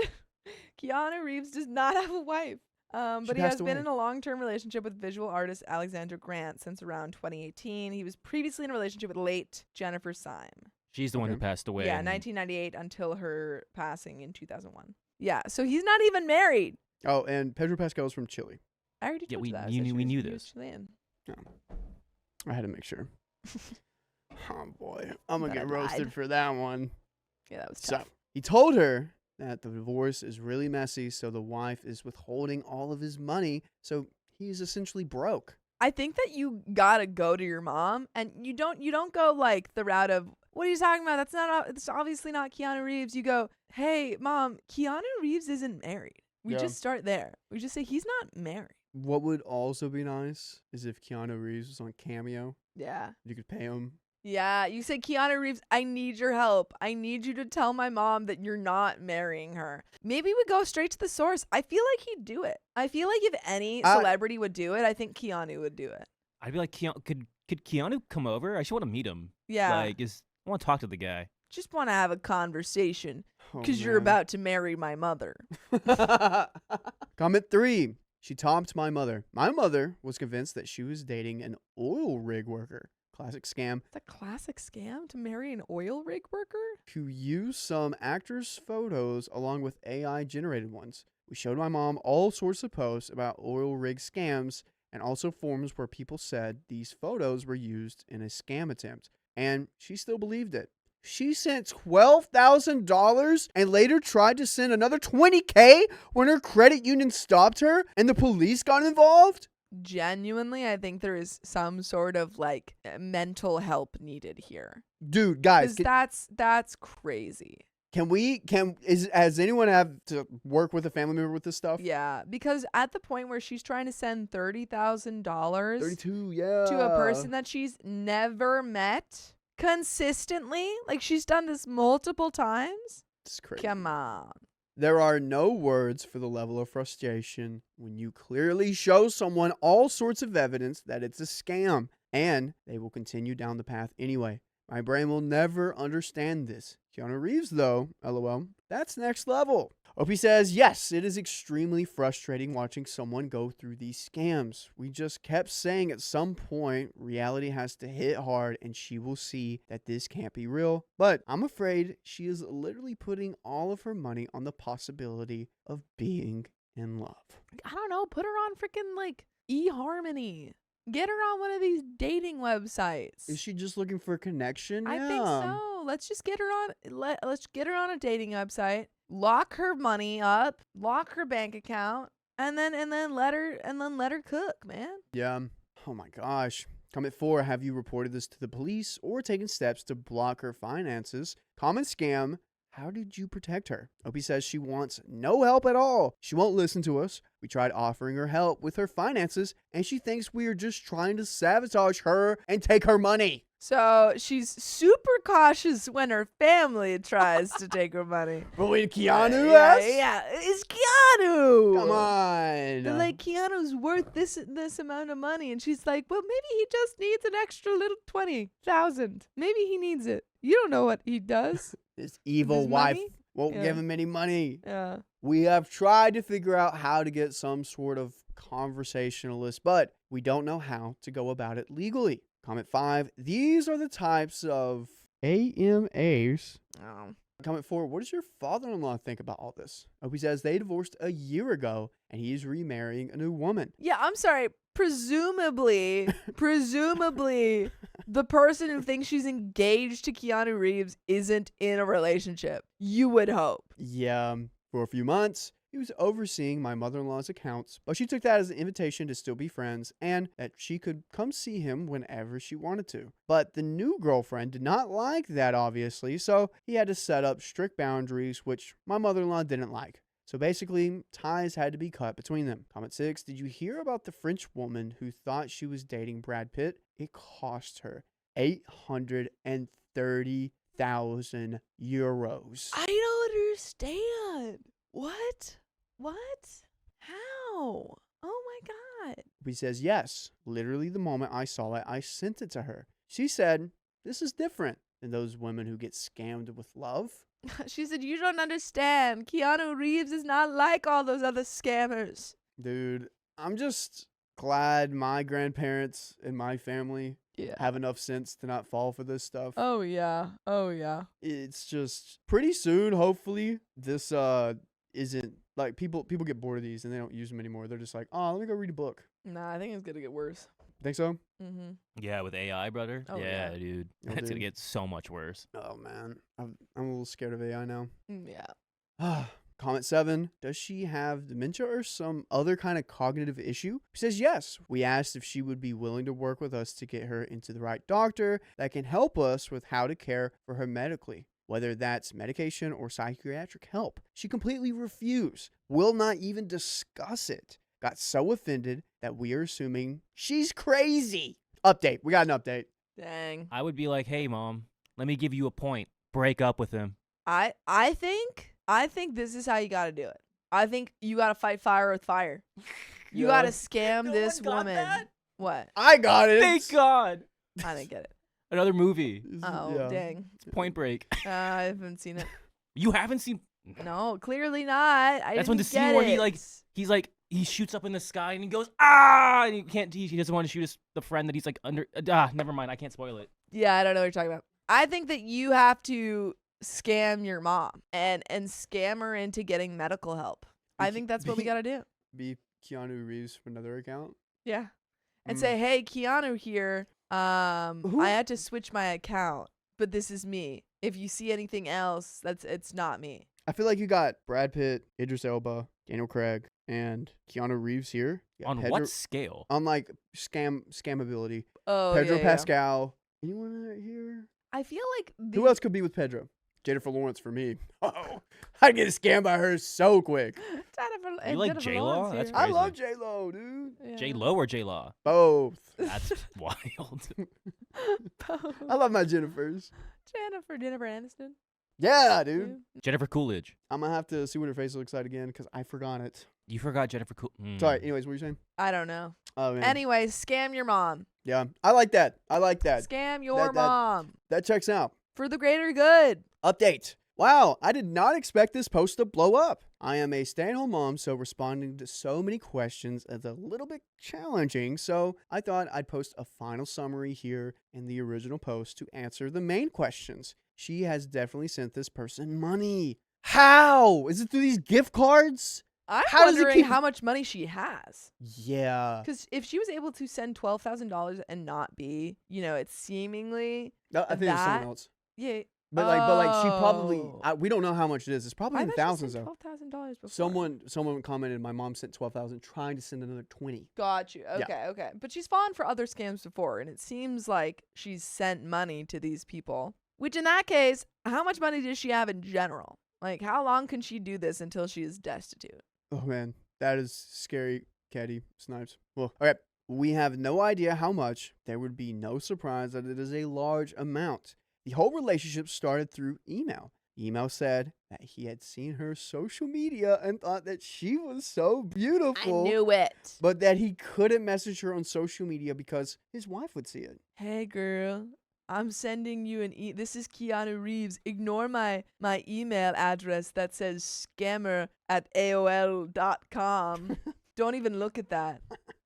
Keanu Reeves does not have a wife. But he has been in a long-term relationship with visual artist Alexandra Grant since around 2018. He was previously in a relationship with late Jennifer Syme. She's the one who passed away. Yeah, 1998 until her passing in 2001. Yeah, so he's not even married. Oh, and Pedro Pascal's from Chile. I already told you that. We knew this. Chilean. Oh. I had to make sure. Oh, boy. I'm going to get roasted for that one. Yeah, that was tough. So, he told her that the divorce is really messy, so the wife is withholding all of his money, so he's essentially broke. I think that you gotta go to your mom, and you don't go like the route of, "What are you talking about? It's obviously not Keanu Reeves." You go, "Hey, Mom, Keanu Reeves isn't married." We just start there. We just say he's not married. What would also be nice is if Keanu Reeves was on Cameo. Yeah. You could pay him. Yeah, you say, "Keanu Reeves, I need your help. I need you to tell my mom that you're not marrying her." Maybe we go straight to the source. I feel like he'd do it. I feel like if any celebrity would do it, I think Keanu would do it. I'd be like, could Keanu come over? I should want to meet him. Yeah. I want to talk to the guy. Just want to have a conversation because you're about to marry my mother. Comment 3. She topped my mother. My mother was convinced that she was dating an oil rig worker. Classic scam. It's a classic scam to marry an oil rig worker? Who used some actors' photos along with AI generated ones. We showed my mom all sorts of posts about oil rig scams and also forums where people said these photos were used in a scam attempt. And she still believed it. She sent $12,000 and later tried to send another $20,000 when her credit union stopped her and the police got involved? Genuinely, I think there is some sort of like mental help needed here. Dude, guys, that's crazy. Has anyone have to work with a family member with this stuff? Yeah, because at the point where she's trying to send $30,000 32, yeah, to a person that she's never met consistently, like she's done this multiple times. It's crazy. Come on. There are no words for the level of frustration when you clearly show someone all sorts of evidence that it's a scam, and they will continue down the path anyway. My brain will never understand this. Keanu Reeves, though, LOL, that's next level. OP says, yes, it is extremely frustrating watching someone go through these scams. We just kept saying at some point, reality has to hit hard and she will see that this can't be real. But I'm afraid she is literally putting all of her money on the possibility of being in love. I don't know, put her on freaking like eHarmony. Get her on one of these dating websites. Is she just looking for a connection? I think so. Let's just get her on. Let's get her on a dating website. Lock her money up. Lock her bank account, and then let her cook, man. Yeah. Oh my gosh. Comment 4. Have you reported this to the police or taken steps to block her finances? Common scam. How did you protect her? Opie says she wants no help at all. She won't listen to us. We tried offering her help with her finances, and she thinks we are just trying to sabotage her and take her money. So she's super cautious when her family tries to take her money. But wait, Keanu yeah, asked? yeah, it's Keanu. Come on. They're like, Keanu's worth this amount of money, and she's like, well, maybe he just needs an extra little 20,000. Maybe he needs it. You don't know what he does. His evil His wife money? won't Yeah. give him any money. Yeah. We have tried to figure out how to get some sort of conversationalist, but we don't know how to go about it legally. Comment 5. These are the types of AMAs. Oh. Comment 4. What does your father-in-law think about all this? He says they divorced a year ago and he's remarrying a new woman. Yeah, I'm sorry. Presumably, the person who thinks she's engaged to Keanu Reeves isn't in a relationship. You would hope. Yeah, for a few months, he was overseeing my mother-in-law's accounts, but she took that as an invitation to still be friends and that she could come see him whenever she wanted to. But the new girlfriend did not like that, obviously, so he had to set up strict boundaries, which my mother-in-law didn't like. So basically, ties had to be cut between them. Comment 6, did you hear about the French woman who thought she was dating Brad Pitt? It cost her 830,000 euros. I don't understand. What? How? Oh my God. He says, yes, literally the moment I saw it, I sent it to her. She said, this is different than those women who get scammed with love. She said, you don't understand. Keanu Reeves is not like all those other scammers. Dude, I'm just glad my grandparents and my family Yeah. have enough sense to not fall for this stuff. Oh, yeah. It's just pretty soon, hopefully, this isn't like people get bored of these and they don't use them anymore. They're just like, oh, let me go read a book. Nah, I think it's going to get worse. Think so? Mm-hmm. Yeah, with AI, brother. Oh, yeah, yeah. dude. Oh, It's dude. gonna get so much worse. Oh man, I'm a little scared of AI now. Yeah. Comment 7. Does she have dementia or some other kind of cognitive issue? She says yes. We asked if she would be willing to work with us to get her into the right doctor that can help us with how to care for her medically, whether that's medication or psychiatric help. She completely refused, will not even discuss it. Got so offended that we are assuming she's crazy. Update. We got an update. Dang. I would be like, hey, mom, let me give you a point. Break up with him. I think this is how you got to do it. I think you got to fight fire with fire. You Yeah. got to scam No this one got woman. that? What? I got it. Thank God. I didn't get it. Another movie. Oh, Yeah. dang. Point Break. I haven't seen it. You haven't seen? No, clearly not. That's when the didn't scene get where it. he shoots up in the sky and he goes, ah, and he doesn't want to shoot the friend that he's like under, never mind, I can't spoil it. Yeah, I don't know what you're talking about. I think that you have to scam your mom and scam her into getting medical help. I think that's what we got to do. Be Keanu Reeves from another account. Yeah. And Mm. say, hey, Keanu here. Who- I had to switch my account, but this is me. If you see anything else, it's not me. I feel like you got Brad Pitt, Idris Elba, Daniel Craig, and Keanu Reeves here. You got On what scale? On like scamability. Oh, Pedro yeah. Pascal. Anyone right here? I feel like Who else could be with Pedro? Jennifer Lawrence for me. Oh, I'd get scammed by her so quick. You like J-Law? That's I Crazy. love J Lo, dude. J-Lo or J-Law? Both. That's wild. I love my Jennifers. Jennifer Aniston. Yeah, dude. Jennifer Coolidge. I'm gonna have to see what her face looks like again because I forgot it. You forgot Jennifer Coolidge. Sorry. Anyways, what were you saying? I don't know. Oh man. Anyway, scam your mom. Yeah, I like that. I like that. Scam your that- mom That checks out. for the greater good. Update. Wow, I did not expect this post to blow up. I am a stay-at-home mom, so responding to so many questions is a little bit challenging, so I thought I'd post a final summary here in the original post to answer the main questions. She has definitely sent this person money. How? Is it through these gift cards? I'm How does it wondering keep- how much money she has. Yeah. Because if she was able to send $12,000 and not be, it's seemingly, No, I think it's someone that- else. yeah. But like she probably, Oh. we don't know how much it is. It's probably I in bet the she thousands sent though. $12,000 before. Someone commented, my mom sent 12,000, trying to send another 20. Got you. Okay. But she's fallen for other scams before, and it seems like she's sent money to these people. Which in that case, how much money does she have in general? Like, how long can she do this until she is destitute? Oh man, that is scary, Caddy Snipes. Well, okay. We have no idea how much. There would be no surprise that it is a large amount. The whole relationship started through email. The email said that he had seen her social media and thought that she was so beautiful. I knew it. But that he couldn't message her on social media because his wife would see it. Hey, girl. I'm sending you this is Keanu Reeves. Ignore my email address that says scammer@aol.com. Don't even look at that.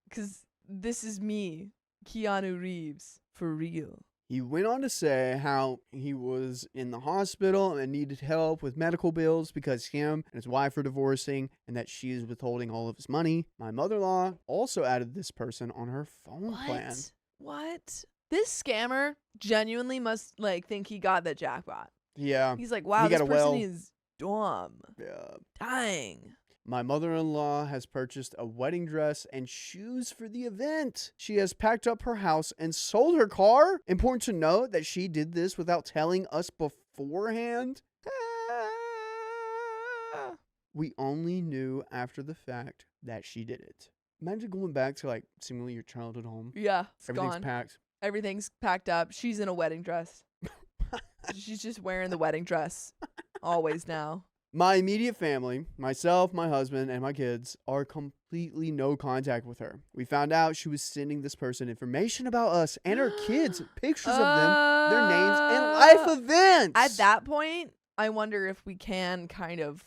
Because this is me, Keanu Reeves, for real. He went on to say how he was in the hospital and needed help with medical bills because him and his wife were divorcing and that she is withholding all of his money. My mother-in-law also added this person on her phone plan. What? This scammer genuinely must think he got the jackpot. Yeah. He's like, wow, this person is dumb. Yeah. Dang. My mother-in-law has purchased a wedding dress and shoes for the event. She has packed up her house and sold her car. Important to note that she did this without telling us beforehand. We only knew after the fact that she did it. Imagine going back to seemingly your childhood home. Yeah, Everything's packed. Everything's packed up. She's in a wedding dress. She's just wearing the wedding dress. Always now. My immediate family, myself, my husband, and my kids, are completely no contact with her. We found out she was sending this person information about us and our kids, pictures of them, their names, and life events. At that point, I wonder if we can kind of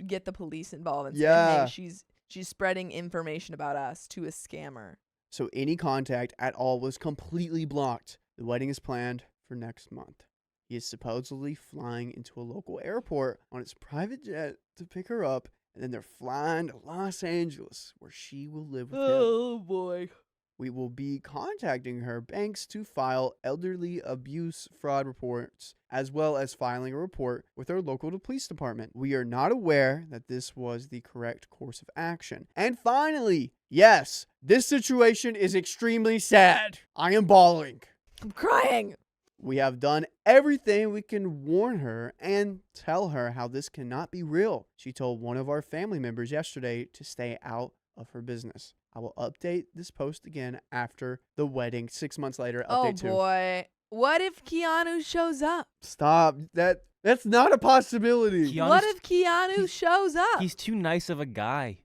get the police involved and yeah. say, hey, she's spreading information about us to a scammer. So any contact at all was completely blocked. The wedding is planned for next month. He is supposedly flying into a local airport on his private jet to pick her up, and then they're flying to Los Angeles, where she will live with him. Oh, boy. We will be contacting her banks to file elderly abuse fraud reports, as well as filing a report with our local police department. We are not aware that this was the correct course of action. And finally, yes, this situation is extremely sad. I am bawling. I'm crying. We have done everything we can warn her and tell her how this cannot be real. She told one of our family members yesterday to stay out of her business. I will update this post again after the wedding. 6 months later, update 2. Oh, boy. What if Keanu shows up? Stop. That's not a possibility. What if Keanu shows up? He's too nice of a guy.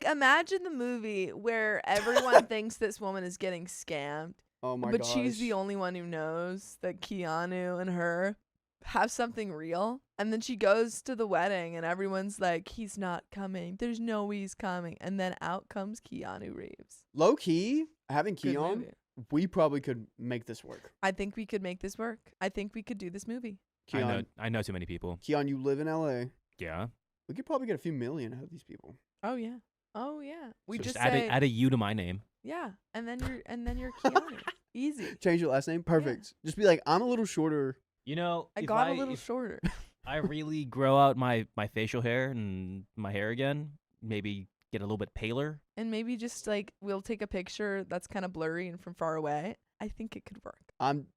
Imagine the movie where everyone thinks this woman is getting scammed. Oh my But gosh. she's the only one who knows that Keanu and her have something real. And then she goes to the wedding and everyone's like, he's not coming. There's no way he's coming. And then out comes Keanu Reeves. Low key, having Good Keon, movie. we probably could make this work. I think we could make this work. I think we could do this movie. Keon, I know too many people. Keon, you live in LA. Yeah. We could probably get a few million out of these people. Oh, yeah. Oh, yeah. We So just add say, add a U to my name. yeah. And then you're Keanu. Easy. Change your last name? Perfect. Just be like, I'm a little shorter. You know, I got a little shorter. I really grow out my facial hair and my hair again, maybe get a little bit paler. And maybe just we'll take a picture that's kind of blurry and from far away. I think it could work.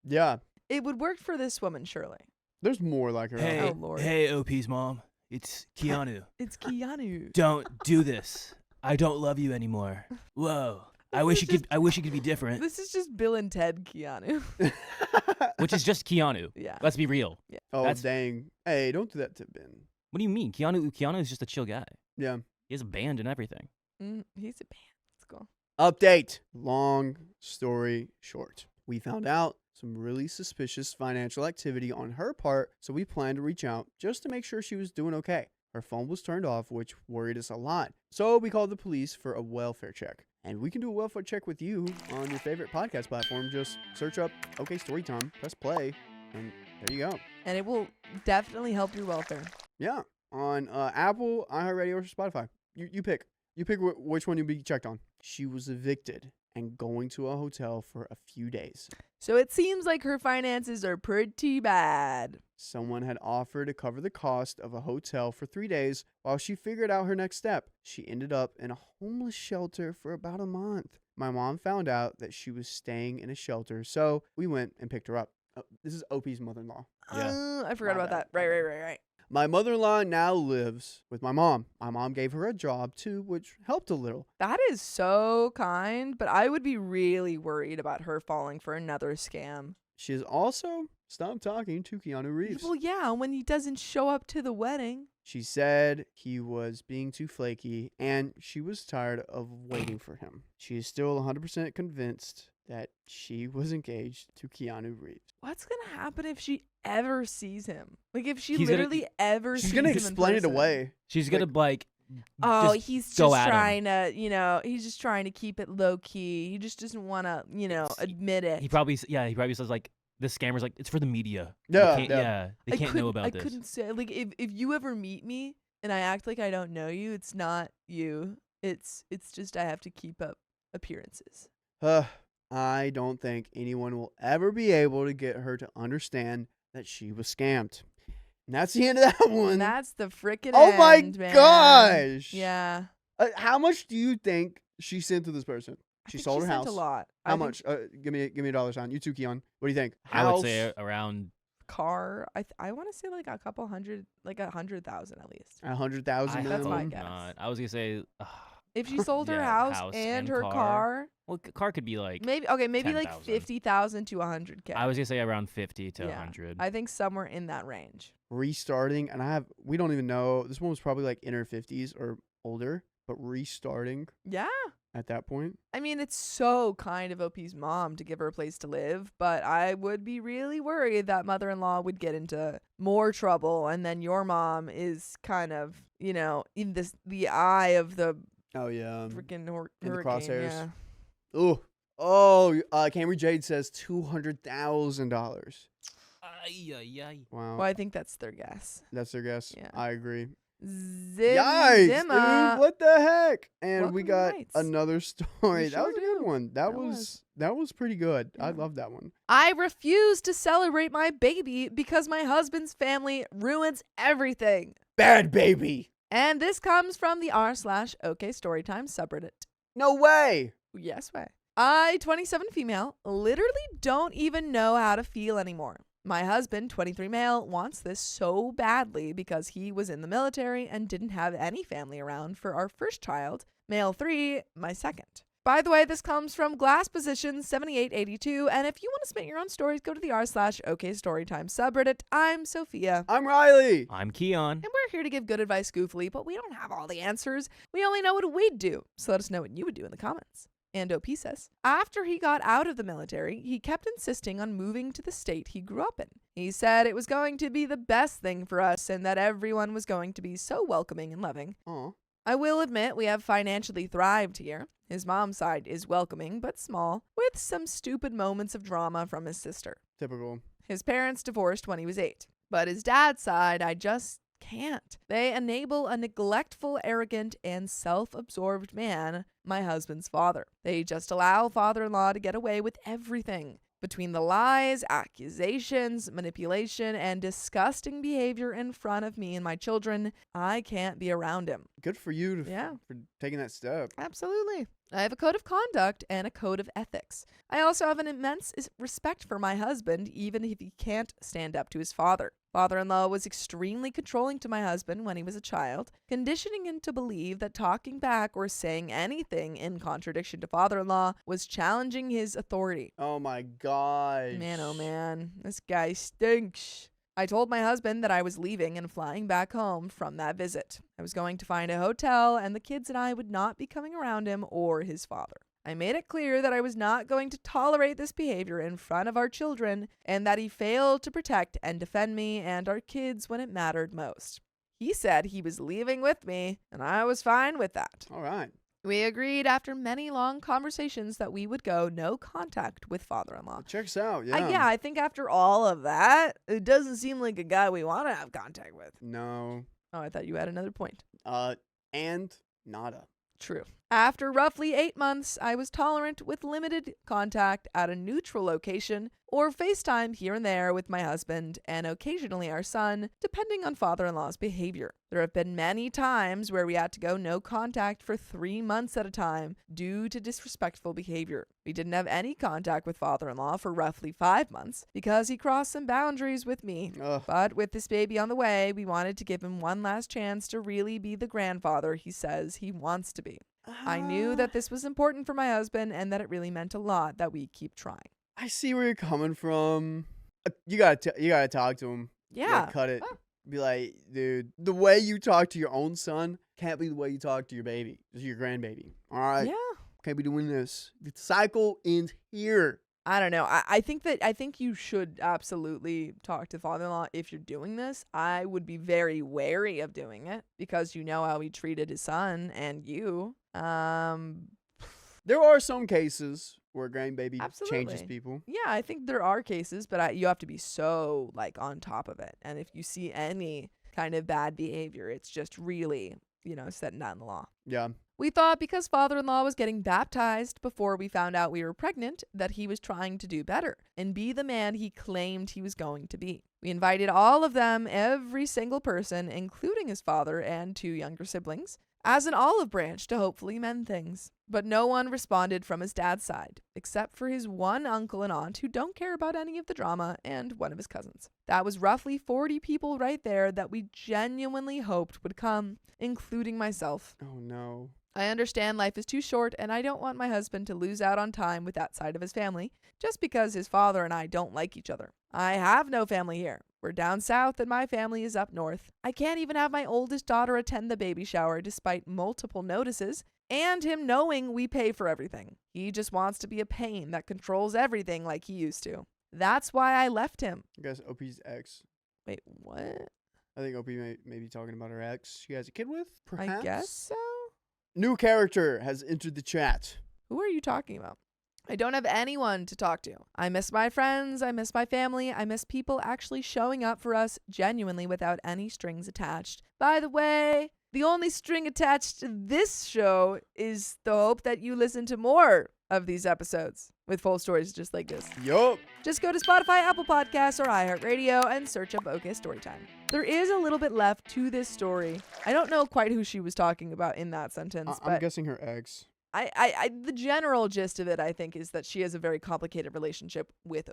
Yeah. It would work for this woman, surely. There's more like her. Hey, Oh, Lord. hey, OP's mom. It's Keanu. It's Keanu. Don't do this. I don't love you anymore. Whoa. I wish it could be different. This is just Bill and Ted Keanu. Which is just Keanu. Yeah. Let's be real. Yeah. Oh, dang. Hey, don't do that to Ben. What do you mean? Keanu is just a chill guy. Yeah. He has a band and everything. He's a band. Let's go. Update. Long story short. We found out some really suspicious financial activity on her part, so we planned to reach out just to make sure she was doing okay. Her phone was turned off, which worried us a lot. So we called the police for a welfare check. And we can do a welfare check with you on your favorite podcast platform. Just search up OKstorytime, press play, and there you go. And it will definitely help your welfare. Yeah. On Apple, iHeartRadio, or Spotify. You pick. You pick which one you'll be checked on. She was evicted and going to a hotel for a few days. So it seems like her finances are pretty bad. Someone had offered to cover the cost of a hotel for 3 days while she figured out her next step. She ended up in a homeless shelter for about a month. My mom found out that she was staying in a shelter, so we went and picked her up. This is OP's mother-in-law. Yeah. I forgot My about bad. that. Right. My mother-in-law now lives with my mom. My mom gave her a job too, which helped a little. That is so kind, but I would be really worried about her falling for another scam. She has also stopped talking to Keanu Reeves. Well, yeah, when he doesn't show up to the wedding. She said he was being too flaky, and she was tired of waiting for him. She is still 100% convinced that she was engaged to Keanu Reeves. What's going to happen if she ever sees him? Like, if she He's literally ever sees She's him going in to explain it person? away. She's gonna like. Oh, just he's go just at him. trying to, he's just trying to keep it low key. He just doesn't want to, admit it. He probably says like the scammer's like, it's for the media. Yeah, they can't, they can't know about I this. couldn't say, like, if you ever meet me and I act like I don't know you, it's not you. It's just I have to keep up appearances. I don't think anyone will ever be able to get her to understand that she was scammed. And that's the end of that one. That's the frickin' Oh my end, man. gosh. Yeah. How much do you think she sent to this person? I She think sold her sent house. a lot. How much? Give me a dollar sign. You too, Keon. What do you think? I would say around. Car. I want to say like a couple hundred, like 100,000 at least. 100,000. That's my hope guess. not. I was gonna say. If she sold her Yeah, house and her car, Well, car could be like. maybe like 10,000. 50,000 to 100K. I was gonna say around 50 to Yeah. 100. I think somewhere in that range. Restarting, and we don't even know. This one was probably like in her 50s or older, but restarting Yeah. at that point. I mean, it's so kind of OP's mom to give her a place to live, but I would be really worried that mother-in-law would get into more trouble, and then your mom is kind of, in the eye of the Oh yeah. freaking in the hurricane. crosshairs. Yeah. Camry Jade says $200,000. Wow. Well, I think that's their guess. That's their guess. Yeah. I agree. Yikes, Dude, what the heck? And we Welcome to got Nights. another story. We That was sure a good do. one. That was pretty good. I Yeah. love that one. I refuse to celebrate my baby because my husband's family ruins everything. Bad baby. And this comes from the r/OKstorytime subreddit. No way. Yes way. I, 27 female, literally don't even know how to feel anymore. My husband, 23 male, wants this so badly because he was in the military and didn't have any family around for our first child, male 3, my second. By the way, this comes from Glass Position 7882, and if you want to submit your own stories, go to the r/OKstorytime subreddit. I'm Sophia. I'm Riley. I'm Keon. And we're here to give good advice goofily, but we don't have all the answers. We only know what we'd do. So let us know what you would do in the comments. And OP says, after he got out of the military, he kept insisting on moving to the state he grew up in. He said it was going to be the best thing for us and that everyone was going to be so welcoming and loving. Aw. I will admit we have financially thrived here. His mom's side is welcoming but small, with some stupid moments of drama from his sister. Typical. His parents divorced when he was 8. But his dad's side, I just can't. They enable a neglectful, arrogant, and self-absorbed man, my husband's father. They just allow father-in-law to get away with everything. Between the lies, accusations, manipulation, and disgusting behavior in front of me and my children, I can't be around him. Good for you for taking that step. Absolutely. I have a code of conduct and a code of ethics. I also have an immense respect for my husband, even if he can't stand up to his father. Father-in-law was extremely controlling to my husband when he was a child, conditioning him to believe that talking back or saying anything in contradiction to father-in-law was challenging his authority. Oh my gosh. Man, oh man, this guy stinks. I told my husband that I was leaving and flying back home from that visit. I was going to find a hotel, and the kids and I would not be coming around him or his father. I made it clear that I was not going to tolerate this behavior in front of our children, and that he failed to protect and defend me and our kids when it mattered most. He said he was leaving with me, and I was fine with that. All right. We agreed after many long conversations that we would go no contact with father-in-law. Checks out. Yeah. I think after all of that, it doesn't seem like a guy we want to have contact with. No. Oh, I thought you had another point. And nada. True. After roughly 8 months, I was tolerant with limited contact at a neutral location or FaceTime here and there with my husband and occasionally our son, depending on father-in-law's behavior. There have been many times where we had to go no contact for 3 months at a time due to disrespectful behavior. We didn't have any contact with father-in-law for roughly 5 months because he crossed some boundaries with me. Ugh. But with this baby on the way, we wanted to give him one last chance to really be the grandfather he says he wants to be. I knew that this was important for my husband and that it really meant a lot that we keep trying. I see where you're coming from. You gotta talk to him. You Yeah. gotta cut it. Be like, dude, the way you talk to your own son can't be the way you talk to your baby, your grandbaby. All right. Yeah. Can't be doing this. The cycle ends here. I don't know. I think you should absolutely talk to father-in-law if you're doing this. I would be very wary of doing it because you know how he treated his son and you. There are some cases where grandbaby Absolutely. changes people. Yeah, I think there are cases, but you have to be so like on top of it. And if you see any kind of bad behavior, it's just really, setting down the law. Yeah. We thought because father-in-law was getting baptized before we found out we were pregnant that he was trying to do better and be the man he claimed he was going to be. We invited all of them, every single person, including his father and 2 younger siblings, as an olive branch to hopefully mend things. But no one responded from his dad's side, except for his one uncle and aunt who don't care about any of the drama and one of his cousins. That was roughly 40 people right there that we genuinely hoped would come, including myself. Oh, no. I understand life is too short, and I don't want my husband to lose out on time with that side of his family just because his father and I don't like each other. I have no family here. We're down south and my family is up north. I can't even have my oldest daughter attend the baby shower despite multiple notices and him knowing we pay for everything. He just wants to be a pain that controls everything like he used to. That's why I left him. I guess OP's ex. Wait, what? I think OP may be talking about her ex she has a kid with, perhaps? I guess so. New character has entered the chat. Who are you talking about? I don't have anyone to talk to. I miss my friends. I miss my family. I miss people actually showing up for us genuinely without any strings attached. By the way, the only string attached to this show is the hope that you listen to more of these episodes with full stories just like this. Yup. Just go to Spotify, Apple Podcasts, or iHeartRadio and search up OK Storytime. There is a little bit left to this story. I don't know quite who she was talking about in that sentence, I'm but guessing her ex. the general gist of it, I think, is that she has a very complicated relationship with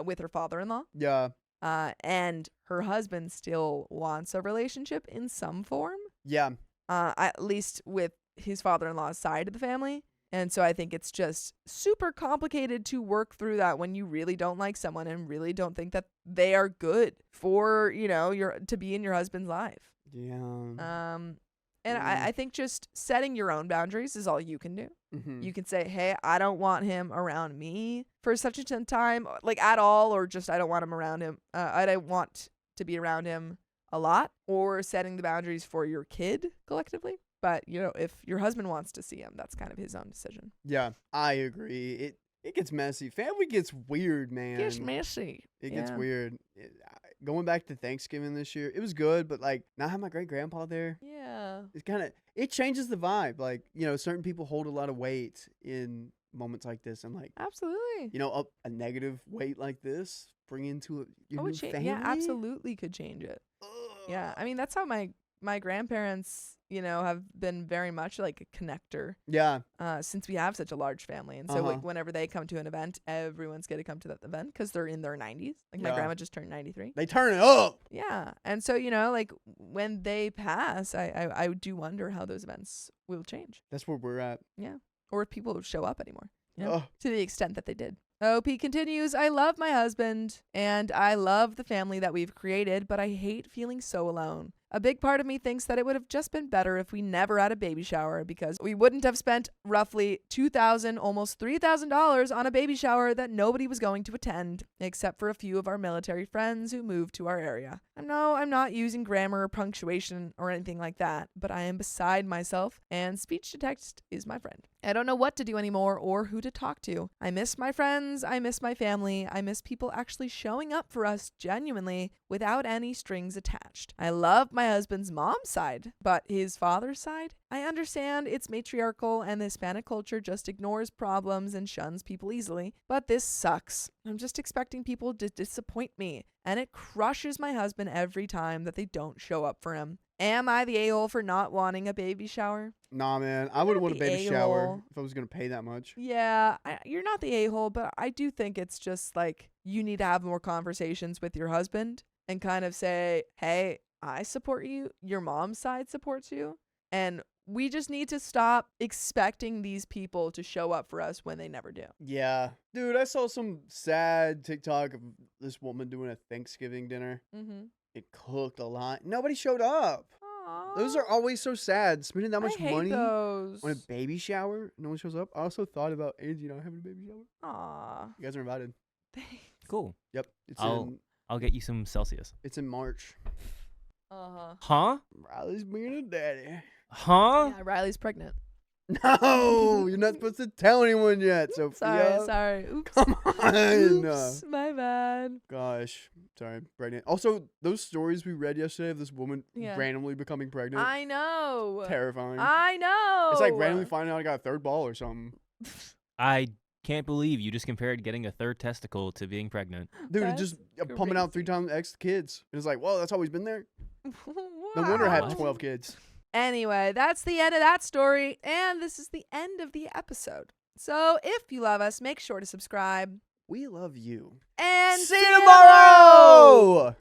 with her father-in-law. Yeah. And her husband still wants a relationship in some form. Yeah. At least with his father-in-law's side of the family. And so I think it's just super complicated to work through that when you really don't like someone and really don't think that they are good for, to be in your husband's life. Yeah. And I think just setting your own boundaries is all you can do. Mm-hmm. You can say, hey, I don't want him around me for such a time, like at all, or just I don't want him around him. I don't want to be around him a lot, or setting the boundaries for your kid collectively. But, if your husband wants to see him, that's kind of his own decision. Yeah, I agree. It gets messy. Family gets weird, man. It gets messy. It gets weird. Going back to Thanksgiving this year, it was good, but like not have my great grandpa there. Yeah. It changes the vibe. Like, certain people hold a lot of weight in moments like this. And like, absolutely. A negative weight like this, bring into your new family. Yeah, absolutely could change it. Ugh. Yeah. I mean, that's how my grandparents, have been very much like a connector. Yeah. Since we have such a large family. And so like, whenever they come to an event, everyone's going to come to that event because they're in their 90s. Like my grandma just turned 93. They turn it up. Yeah. And so, like when they pass, I do wonder how those events will change. That's where we're at. Yeah. Or if people would show up anymore. Ugh. To the extent that they did. OP continues, I love my husband and I love the family that we've created, but I hate feeling so alone. A big part of me thinks that it would have just been better if we never had a baby shower because we wouldn't have spent roughly $2,000, almost $3,000 on a baby shower that nobody was going to attend, except for a few of our military friends who moved to our area. No, I'm not using grammar or punctuation or anything like that, but I am beside myself and speech to text is my friend. I don't know what to do anymore or who to talk to. I miss my friends. I miss my family. I miss people actually showing up for us genuinely without any strings attached. I love my husband's mom's side, but his father's side? I understand it's matriarchal and the Hispanic culture just ignores problems and shuns people easily, but this sucks. I'm just expecting people to disappoint me, and it crushes my husband every time that they don't show up for him. Am I the a-hole for not wanting a baby shower? Nah, man. I wouldn't want a baby shower if I was going to pay that much. Yeah, you're not the a-hole, but I do think it's just like you need to have more conversations with your husband and kind of say, hey, I support you. Your mom's side supports you. And We just need to stop expecting these people to show up for us when they never do. Yeah. Dude, I saw some sad TikTok of this woman doing a Thanksgiving dinner. Mm-hmm. It cooked a lot. Nobody showed up. Aww. Those are always so sad. Spending that much I hate money those. on a baby shower, no one shows up. I also thought about Angie and I having a baby shower. Aw. You guys are invited. Cool. Yep. I'll get you some Celsius. It's in March. Uh-huh. Huh? Riley's being a daddy. Huh? Yeah, Riley's pregnant. No, you're not supposed to tell anyone yet, Sophia. Sorry. Oops. Come on. Oops, my bad. Gosh. Sorry, pregnant. Also, those stories we read yesterday of this woman randomly becoming pregnant. I know. Terrifying. I know. It's like randomly finding out I got a third ball or something. I can't believe you just compared getting a third testicle to being pregnant. Dude, That's just pumping out 3 times X kids. And it's like, whoa, that's always been there. No wonder I had 12 kids. Anyway, that's the end of that story, and this is the end of the episode. So if you love us, make sure to subscribe. We love you. And see you tomorrow!